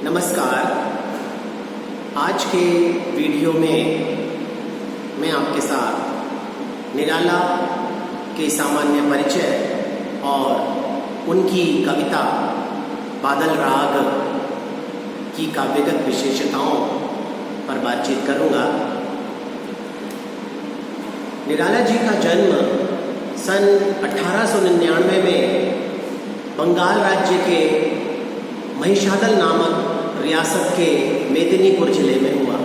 नमस्कार। आज के वीडियो में मैं आपके साथ निराला के सामान्य परिचय और उनकी कविता बादल राग की काव्यगत विशेषताओं पर बातचीत करूंगा। निराला जी का जन्म सन 1899 में बंगाल राज्य के महिषादल नामक रियासत के मेदिनीपुर जिले में हुआ।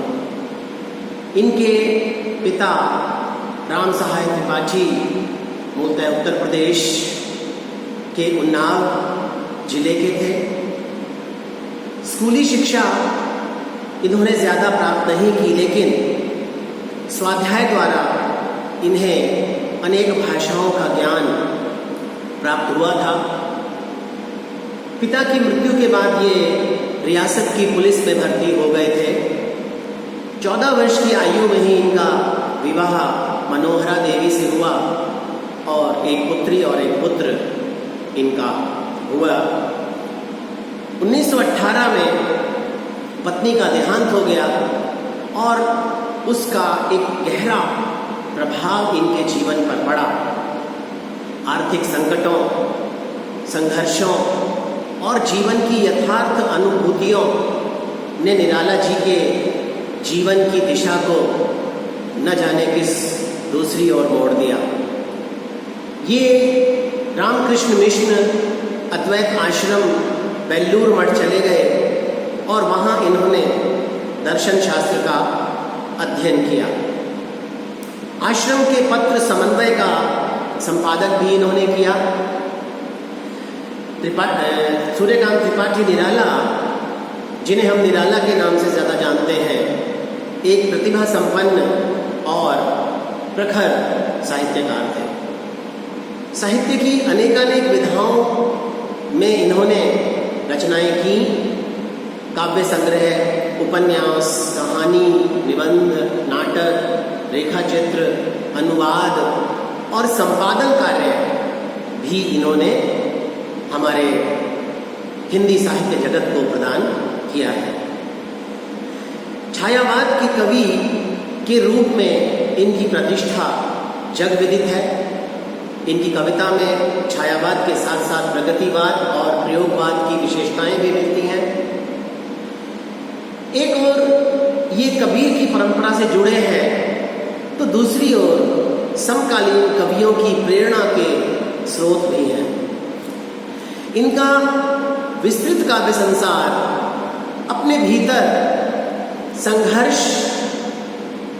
इनके पिता राम सहाय त्रिपाठी मूलतः उत्तर प्रदेश के उन्नाव जिले के थे। स्कूली शिक्षा इन्होंने ज़्यादा प्राप्त नहीं की, लेकिन स्वाध्याय द्वारा इन्हें अनेक भाषाओं का ज्ञान प्राप्त हुआ था। पिता की मृत्यु के बाद ये रियासत की पुलिस में भर्ती हो गए थे। 14 वर्ष की आयु में ही इनका विवाह मनोहरा देवी से हुआ और एक पुत्री और एक पुत्र इनका हुआ। 1918 में पत्नी का देहांत हो गया और उसका एक गहरा प्रभाव इनके जीवन पर पड़ा। आर्थिक संकटों, संघर्षों और जीवन की यथार्थ अनुभूतियों ने निराला जी के जीवन की दिशा को न जाने किस दूसरी ओर मोड़ दिया। ये रामकृष्ण मिशन अद्वैत आश्रम बेल्लूर मठ चले गए और वहाँ इन्होंने दर्शन शास्त्र का अध्ययन किया। आश्रम के पत्र समन्वय का संपादक भी इन्होंने किया। सूर्यकांत त्रिपाठी निराला, जिन्हें हम निराला के नाम से ज़्यादा जानते हैं, एक प्रतिभा संपन्न और प्रखर साहित्यकार थे। साहित्य की अनेकानेक विधाओं में इन्होंने रचनाएं की। काव्य संग्रह, उपन्यास, कहानी, निबंध, नाटक, रेखाचित्र, अनुवाद और संपादन कार्य भी इन्होंने हमारे हिंदी साहित्य जगत को प्रदान किया है। छायावाद की कवि के रूप में इनकी प्रतिष्ठा जग विदित है। इनकी कविता में छायावाद के साथ साथ प्रगतिवाद और प्रयोगवाद की विशेषताएं भी मिलती हैं। एक ओर ये कबीर की परंपरा से जुड़े हैं, तो दूसरी ओर समकालीन कवियों की प्रेरणा के स्रोत भी हैं। इनका विस्तृत काव्य संसार अपने भीतर संघर्ष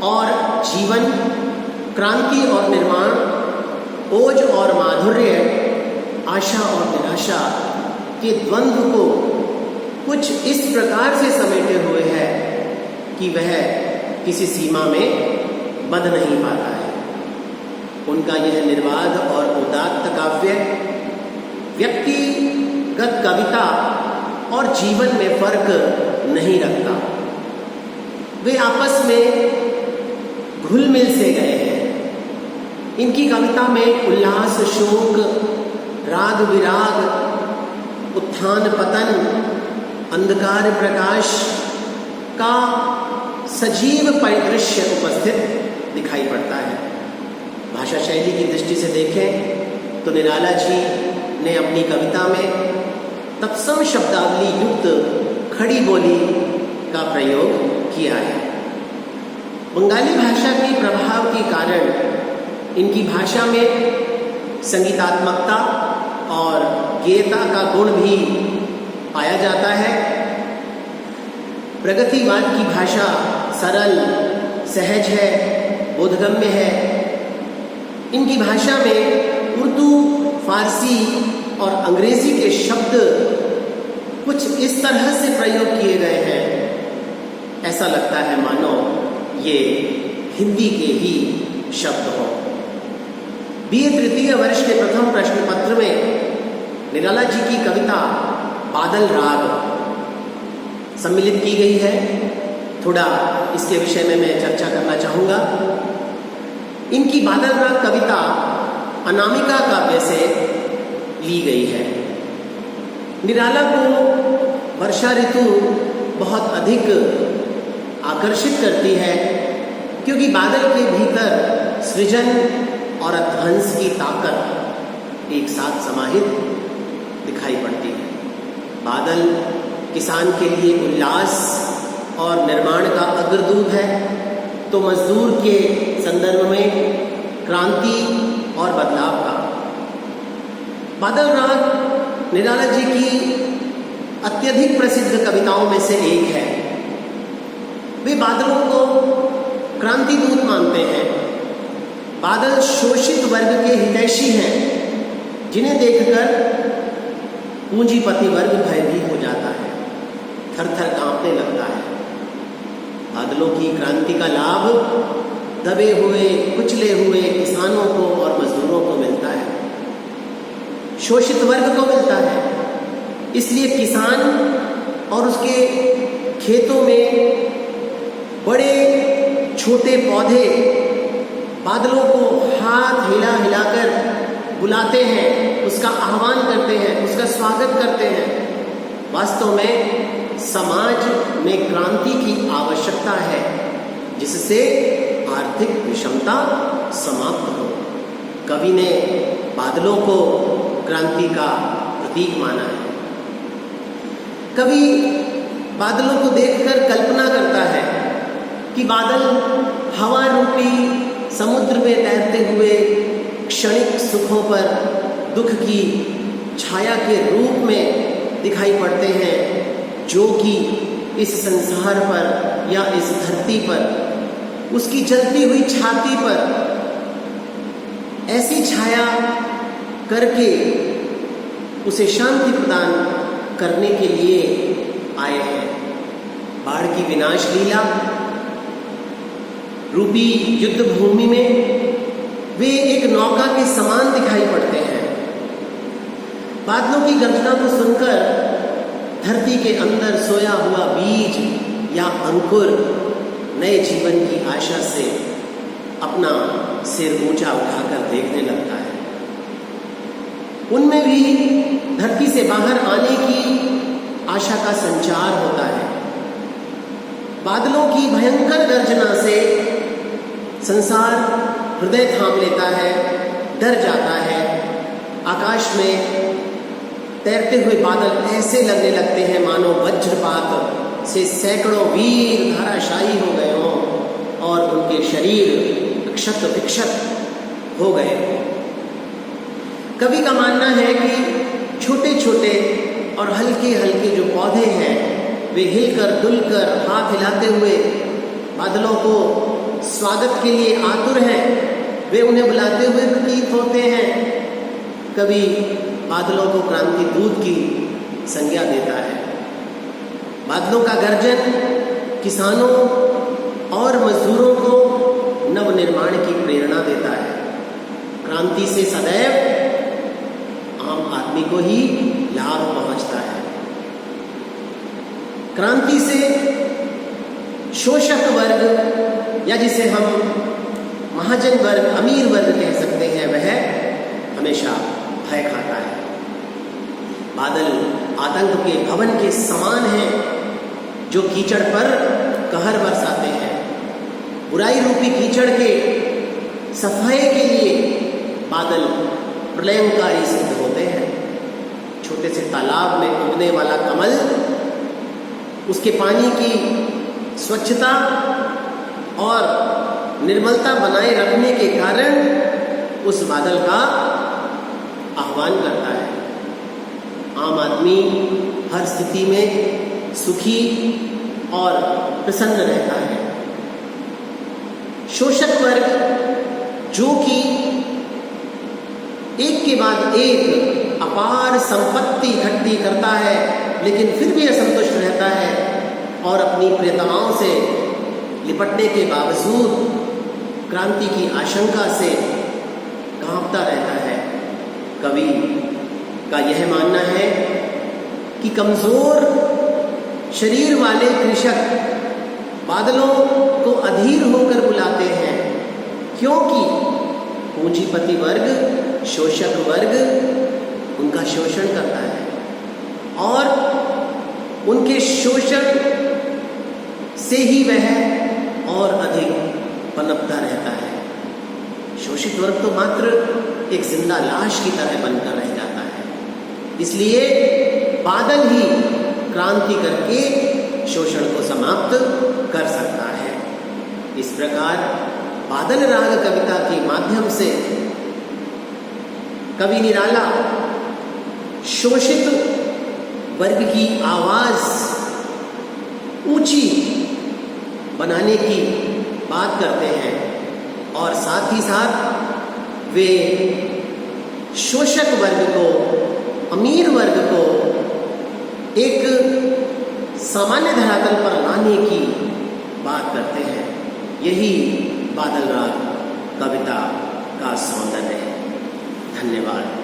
और जीवन, क्रांति और निर्माण, ओज और माधुर्य, आशा और निराशा के द्वंद्व को कुछ इस प्रकार से समेटे हुए है कि वह किसी सीमा में बंध नहीं पाता है। उनका यह निर्बाध और उदात्त काव्य व्यक्तिगत कविता और जीवन में फर्क नहीं रखता। वे आपस में घुल मिल से गए हैं। इनकी कविता में उल्लास, शोक, राग विराग, उत्थान पतन, अंधकार प्रकाश का सजीव परिदृश्य उपस्थित दिखाई पड़ता है। भाषा शैली की दृष्टि से देखें तो निराला जी ने अपनी कविता में तत्सम शब्दावली युक्त खड़ी बोली का प्रयोग किया है। बंगाली भाषा के प्रभाव के कारण इनकी भाषा में संगीतात्मकता और गेयता का गुण भी पाया जाता है। प्रगतिवाद की भाषा सरल, सहज है, बोधगम्य है। इनकी भाषा में उर्दू, फारसी और अंग्रेजी के शब्द कुछ इस तरह से प्रयोग किए गए हैं, ऐसा लगता है मानो ये हिंदी के ही शब्द हों। बीए तृतीय वर्ष के प्रथम प्रश्न पत्र में निराला जी की कविता बादल राग सम्मिलित की गई है। थोड़ा इसके विषय में मैं चर्चा करना चाहूँगा। इनकी बादल राग कविता अनामिका काव्य से ली गई है। निराला को वर्षा ऋतु बहुत अधिक आकर्षित करती है, क्योंकि बादल के भीतर सृजन और ध्वंस की ताकत एक साथ समाहित दिखाई पड़ती है। बादल किसान के लिए उल्लास और निर्माण का अग्रदूत है, तो मजदूर के संदर्भ में क्रांति और बदलाव का। बादल राग निराला जी की अत्यधिक प्रसिद्ध कविताओं में से एक है। वे बादलों को क्रांति दूत मानते हैं। बादल शोषित वर्ग के हितैषी हैं, जिन्हें देखकर पूंजीपति वर्ग भयभीत हो जाता है, थर थर कांपने लगता है। बादलों की क्रांति का लाभ दबे हुए कुचले हुए किसानों को और मजदूरों को मिलता है, शोषित वर्ग को मिलता है। इसलिए किसान और उसके खेतों में बड़े छोटे पौधे बादलों को हाथ हिला हिलाकर बुलाते हैं, उसका आह्वान करते हैं, उसका स्वागत करते हैं। वास्तव में समाज में क्रांति की आवश्यकता है, जिससे आर्थिक विषमता समाप्त हो। कवि ने बादलों को क्रांति का प्रतीक माना है। कवि बादलों को देखकर कल्पना करता है कि बादल हवा रूपी समुद्र में तैरते हुए क्षणिक सुखों पर दुख की छाया के रूप में दिखाई पड़ते हैं, जो कि इस संसार पर या इस धरती पर उसकी जलती हुई छाती पर ऐसी छाया करके उसे शांति प्रदान करने के लिए आए हैं। बाढ़ की विनाश लीला रूपी युद्ध भूमि में वे एक नौका के समान दिखाई पड़ते हैं। बादलों की गर्जना को सुनकर धरती के अंदर सोया हुआ बीज या अंकुर नए जीवन की आशा से अपना सिर ऊंचा उठाकर देखने लगता है। उनमें भी धरती से बाहर आने की आशा का संचार होता है। बादलों की भयंकर गर्जना से संसार हृदय थाम लेता है, डर जाता है। आकाश में तैरते हुए बादल ऐसे लगने लगते हैं मानो वज्रपात से सैकड़ों वीर धराशायी हो गए हों और उनके शरीर क्षत विक्षत हो गए। कवि का मानना है कि छोटे छोटे और हल्के हल्के जो पौधे हैं, वे हिलकर डुलकर हाथ हिलाते हुए बादलों को स्वागत के लिए आतुर हैं। वे उन्हें बुलाते हुए प्रतीत होते हैं। कवि बादलों को क्रांति दूत की संज्ञा देता है। बादलों का गर्जन किसानों और मजदूरों को नवनिर्माण की प्रेरणा देता है। क्रांति से सदैव आम आदमी को ही लाभ पहुंचता है। क्रांति से शोषक वर्ग, या जिसे हम महाजन वर्ग, अमीर वर्ग कह सकते हैं, वह हमेशा भय खाता है। बादल आतंक के भवन के समान हैं, जो कीचड़ पर कहर बरसाते हैं। बुराई रूपी कीचड़ के सफाई के लिए बादल प्रलयंकारी सिद्ध होते हैं। छोटे से तालाब में उगने वाला कमल, उसके पानी की स्वच्छता और निर्मलता बनाए रखने के कारण उस बादल का आह्वान करता है। आम आदमी हर स्थिति में सुखी और प्रसन्न रहता है। शोषक वर्ग जो कि एक के बाद एक अपार संपत्ति इकट्ठी करता है, लेकिन फिर भी असंतुष्ट रहता है और अपनी प्रियतमाओं से लिपटने के बावजूद क्रांति की आशंका से कांपता रहता है। कवि का यह मानना है कि कमजोर शरीर वाले कृषक बादलों को अधीर होकर बुलाते हैं, क्योंकि पूंजीपति वर्ग, शोषक वर्ग उनका शोषण करता है और उनके शोषण से ही वह और अधिक पनपता रहता है। शोषित वर्ग तो मात्र एक जिंदा लाश की तरह बनकर रह जाता है। इसलिए बादल ही क्रांति करके शोषण को समाप्त कर सकता है। इस प्रकार बादल राग कविता के माध्यम से कवि निराला शोषित वर्ग की आवाज ऊंची बनाने की बात करते हैं और साथ ही साथ वे शोषक वर्ग को, अमीर वर्ग को एक सामान्य धरातल पर लाने की बात करते हैं। यही बादल राग कविता का सौंदर्य है। धन्यवाद।